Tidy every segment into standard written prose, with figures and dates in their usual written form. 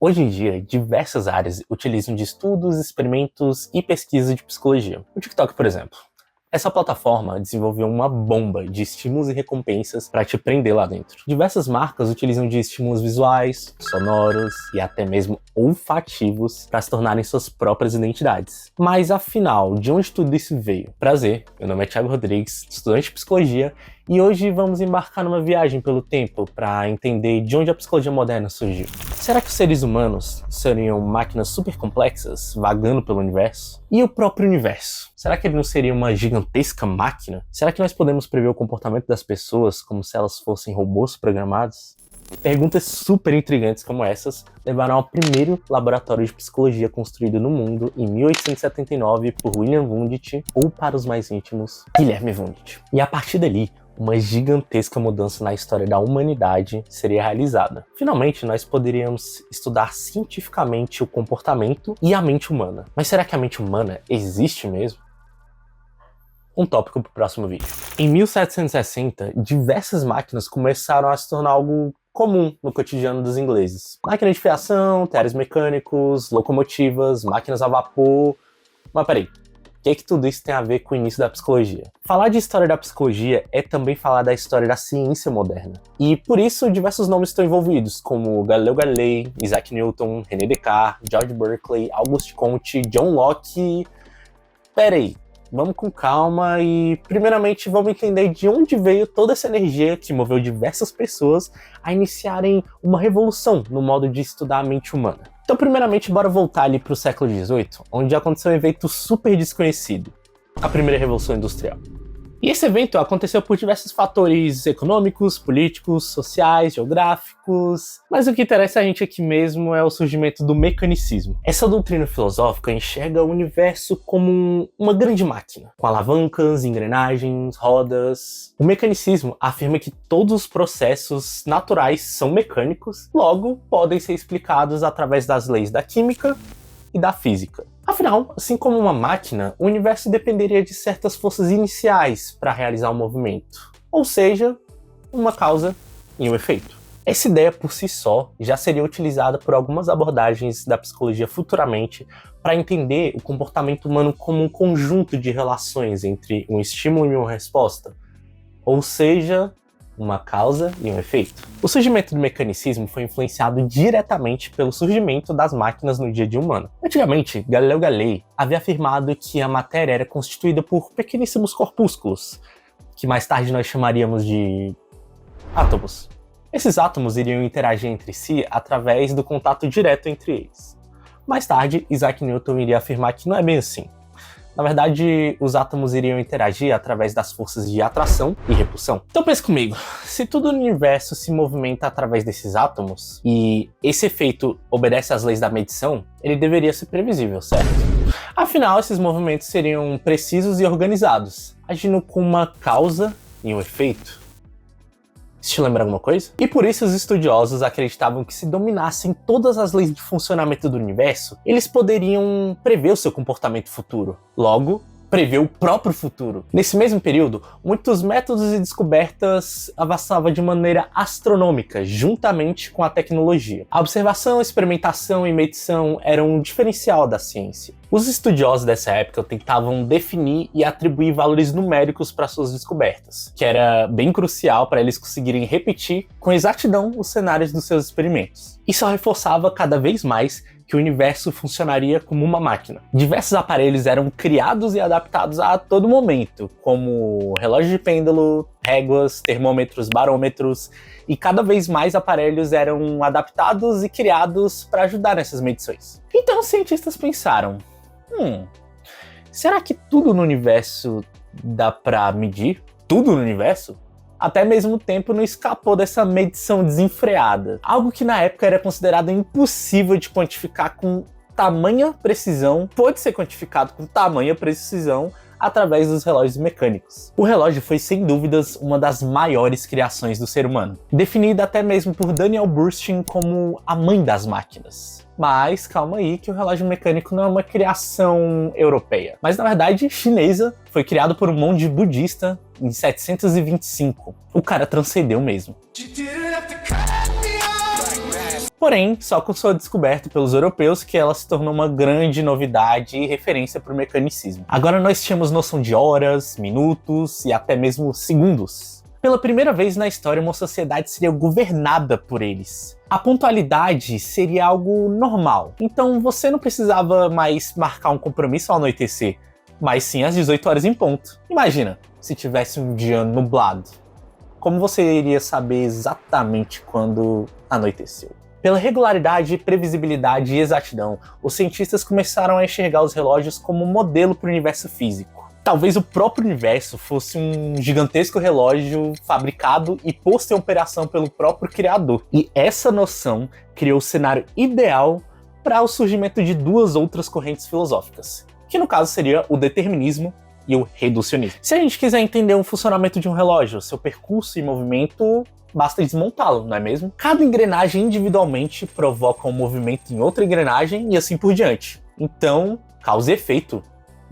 Hoje em dia, diversas áreas utilizam de estudos, experimentos e pesquisa de psicologia. O TikTok, por exemplo. Essa plataforma desenvolveu uma bomba de estímulos e recompensas para te prender lá dentro. Diversas marcas utilizam de estímulos visuais, sonoros e até mesmo olfativos para se tornarem suas próprias identidades. Mas afinal, de onde tudo isso veio? Prazer, meu nome é Thiago Rodrigues, estudante de psicologia, e hoje vamos embarcar numa viagem pelo tempo para entender de onde a psicologia moderna surgiu. Será que os seres humanos seriam máquinas super complexas, vagando pelo universo? E o próprio universo? Será que ele não seria uma gigantesca máquina? Será que nós podemos prever o comportamento das pessoas como se elas fossem robôs programados? Perguntas super intrigantes como essas levaram ao primeiro laboratório de psicologia construído no mundo em 1879 por William Wundt, ou para os mais íntimos, Guilherme Wundt. E a partir dali, uma gigantesca mudança na história da humanidade seria realizada. Finalmente, nós poderíamos estudar cientificamente o comportamento e a mente humana. Mas será que a mente humana existe mesmo? Um tópico para o próximo vídeo. Em 1760, diversas máquinas começaram a se tornar algo comum no cotidiano dos ingleses. Máquina de fiação, teares mecânicos, locomotivas, máquinas a vapor... Mas peraí. O que tudo isso tem a ver com o início da psicologia? Falar de história da psicologia é também falar da história da ciência moderna. E por isso diversos nomes estão envolvidos, como Galileu Galilei, Isaac Newton, René Descartes, George Berkeley, Auguste Comte, John Locke... Peraí, vamos com calma e primeiramente vamos entender de onde veio toda essa energia que moveu diversas pessoas a iniciarem uma revolução no modo de estudar a mente humana. Então, primeiramente, bora voltar ali para o século XVIII, onde aconteceu um evento super desconhecido, a primeira Revolução Industrial. E esse evento aconteceu por diversos fatores econômicos, políticos, sociais, geográficos, mas o que interessa a gente aqui mesmo é o surgimento do mecanicismo. Essa doutrina filosófica enxerga o universo como uma grande máquina, com alavancas, engrenagens, rodas. O mecanicismo afirma que todos os processos naturais são mecânicos, logo podem ser explicados através das leis da química e da física. Afinal, assim como uma máquina, o universo dependeria de certas forças iniciais para realizar o movimento, ou seja, uma causa e um efeito. Essa ideia por si só já seria utilizada por algumas abordagens da psicologia futuramente para entender o comportamento humano como um conjunto de relações entre um estímulo e uma resposta, ou seja, uma causa e um efeito. O surgimento do mecanicismo foi influenciado diretamente pelo surgimento das máquinas no dia a dia humano. Antigamente, Galileu Galilei havia afirmado que a matéria era constituída por pequeníssimos corpúsculos, que mais tarde nós chamaríamos de átomos. Esses átomos iriam interagir entre si através do contato direto entre eles. Mais tarde, Isaac Newton iria afirmar que não é bem assim. Na verdade, os átomos iriam interagir através das forças de atração e repulsão. Então pense comigo, se tudo no universo se movimenta através desses átomos, e esse efeito obedece às leis da medição, ele deveria ser previsível, certo? Afinal, esses movimentos seriam precisos e organizados, agindo com uma causa e um efeito. Isso te lembra alguma coisa? E por isso os estudiosos acreditavam que se dominassem todas as leis de funcionamento do universo, eles poderiam prever o seu comportamento futuro. Logo, prever o próprio futuro. Nesse mesmo período, muitos métodos e descobertas avançavam de maneira astronômica, juntamente com a tecnologia. A observação, experimentação e medição eram um diferencial da ciência. Os estudiosos dessa época tentavam definir e atribuir valores numéricos para suas descobertas, que era bem crucial para eles conseguirem repetir com exatidão os cenários dos seus experimentos. Isso reforçava cada vez mais que o universo funcionaria como uma máquina. Diversos aparelhos eram criados e adaptados a todo momento, como relógio de pêndulo, réguas, termômetros, barômetros, e cada vez mais aparelhos eram adaptados e criados para ajudar nessas medições. Então os cientistas pensaram, será que tudo no universo dá para medir? Tudo no universo? Até mesmo o tempo não escapou dessa medição desenfreada. Algo que na época era considerado impossível de quantificar com tamanha precisão, pôde ser quantificado com tamanha precisão através dos relógios mecânicos. O relógio foi sem dúvidas uma das maiores criações do ser humano, definida até mesmo por Daniel Bernstein como a mãe das máquinas. Mas calma aí que o relógio mecânico não é uma criação europeia, mas na verdade chinesa, foi criado por um monge budista em 725. O cara transcendeu mesmo. Porém, só com sua descoberta pelos europeus que ela se tornou uma grande novidade e referência para o mecanicismo. Agora nós tínhamos noção de horas, minutos e até mesmo segundos. Pela primeira vez na história, uma sociedade seria governada por eles. A pontualidade seria algo normal, então você não precisava mais marcar um compromisso ao anoitecer, mas sim às 18 horas em ponto. Imagina, se tivesse um dia nublado. Como você iria saber exatamente quando anoiteceu? Pela regularidade, previsibilidade e exatidão, os cientistas começaram a enxergar os relógios como um modelo para o universo físico. Talvez o próprio universo fosse um gigantesco relógio fabricado e posto em operação pelo próprio criador. E essa noção criou o cenário ideal para o surgimento de duas outras correntes filosóficas, que no caso seria o determinismo e o reducionismo. Se a gente quiser entender o funcionamento de um relógio, seu percurso e movimento, basta desmontá-lo, não é mesmo? Cada engrenagem individualmente provoca um movimento em outra engrenagem e assim por diante. Então, causa e efeito.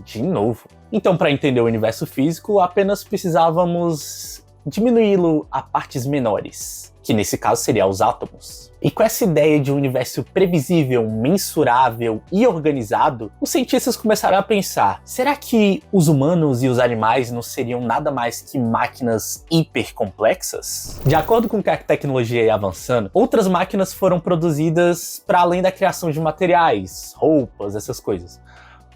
De novo. Então, para entender o universo físico, apenas precisávamos diminuí-lo a partes menores, que nesse caso seria os átomos. E com essa ideia de um universo previsível, mensurável e organizado, os cientistas começaram a pensar, será que os humanos e os animais não seriam nada mais que máquinas hipercomplexas? De acordo com que a tecnologia ia avançando, outras máquinas foram produzidas para além da criação de materiais, roupas, essas coisas.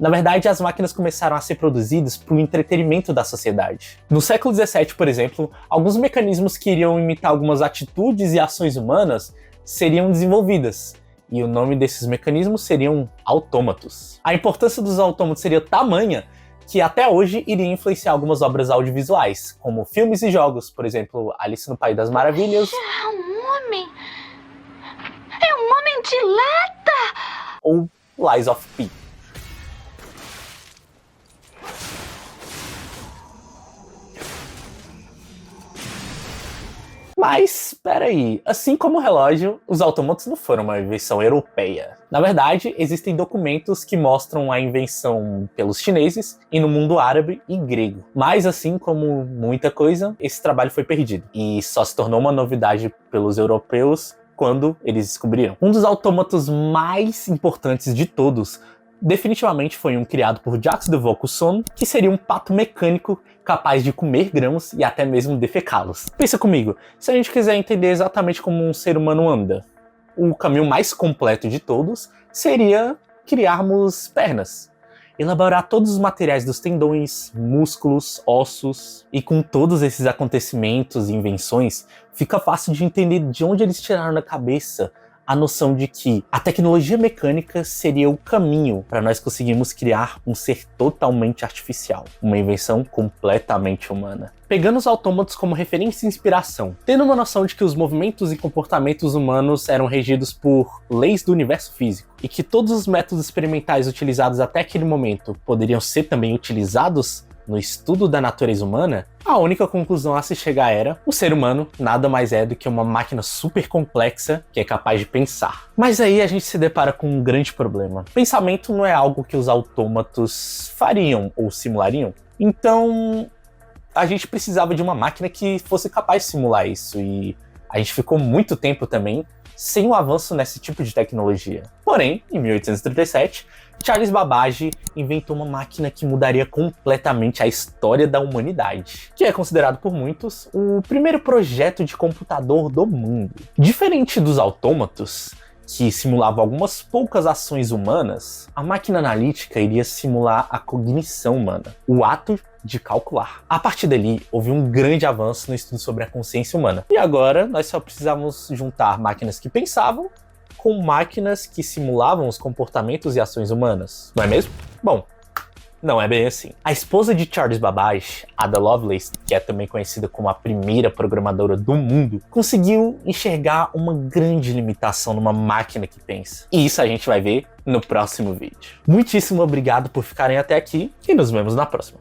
Na verdade, as máquinas começaram a ser produzidas para o entretenimento da sociedade. No século XVII, por exemplo, alguns mecanismos que iriam imitar algumas atitudes e ações humanas seriam desenvolvidas, e o nome desses mecanismos seriam autômatos. A importância dos autômatos seria tamanha que até hoje iria influenciar algumas obras audiovisuais, como filmes e jogos, por exemplo, Alice no País das Maravilhas. É um homem! É um homem de lata! Ou Lies of P. Mas, peraí, assim como o relógio, os autômatos não foram uma invenção europeia. Na verdade, existem documentos que mostram a invenção pelos chineses e no mundo árabe e grego. Mas, assim como muita coisa, esse trabalho foi perdido e só se tornou uma novidade pelos europeus quando eles descobriram. Um dos autômatos mais importantes de todos definitivamente foi um criado por Jacques de Vaucanson, que seria um pato mecânico capaz de comer grãos e até mesmo defecá-los. Pensa comigo, se a gente quiser entender exatamente como um ser humano anda, o caminho mais completo de todos seria criarmos pernas. Elaborar todos os materiais dos tendões, músculos, ossos, e com todos esses acontecimentos e invenções, fica fácil de entender de onde eles tiraram da cabeça a noção de que a tecnologia mecânica seria o caminho para nós conseguirmos criar um ser totalmente artificial, uma invenção completamente humana. Pegando os autômatos como referência e inspiração, tendo uma noção de que os movimentos e comportamentos humanos eram regidos por leis do universo físico, e que todos os métodos experimentais utilizados até aquele momento poderiam ser também utilizados no estudo da natureza humana, a única conclusão a se chegar era: o ser humano nada mais é do que uma máquina super complexa que é capaz de pensar. Mas aí a gente se depara com um grande problema. Pensamento não é algo que os autômatos fariam ou simulariam. Então, a gente precisava de uma máquina que fosse capaz de simular isso, e a gente ficou muito tempo também sem um avanço nesse tipo de tecnologia. Porém, em 1837, Charles Babbage inventou uma máquina que mudaria completamente a história da humanidade, que é considerado por muitos o primeiro projeto de computador do mundo. Diferente dos autômatos, que simulavam algumas poucas ações humanas, a máquina analítica iria simular a cognição humana, o ato de calcular. A partir dali, houve um grande avanço no estudo sobre a consciência humana. E agora, nós só precisamos juntar máquinas que pensavam com máquinas que simulavam os comportamentos e ações humanas, não é mesmo? Bom, não é bem assim. A esposa de Charles Babbage, Ada Lovelace, que é também conhecida como a primeira programadora do mundo, conseguiu enxergar uma grande limitação numa máquina que pensa. E isso a gente vai ver no próximo vídeo. Muitíssimo obrigado por ficarem até aqui e nos vemos na próxima.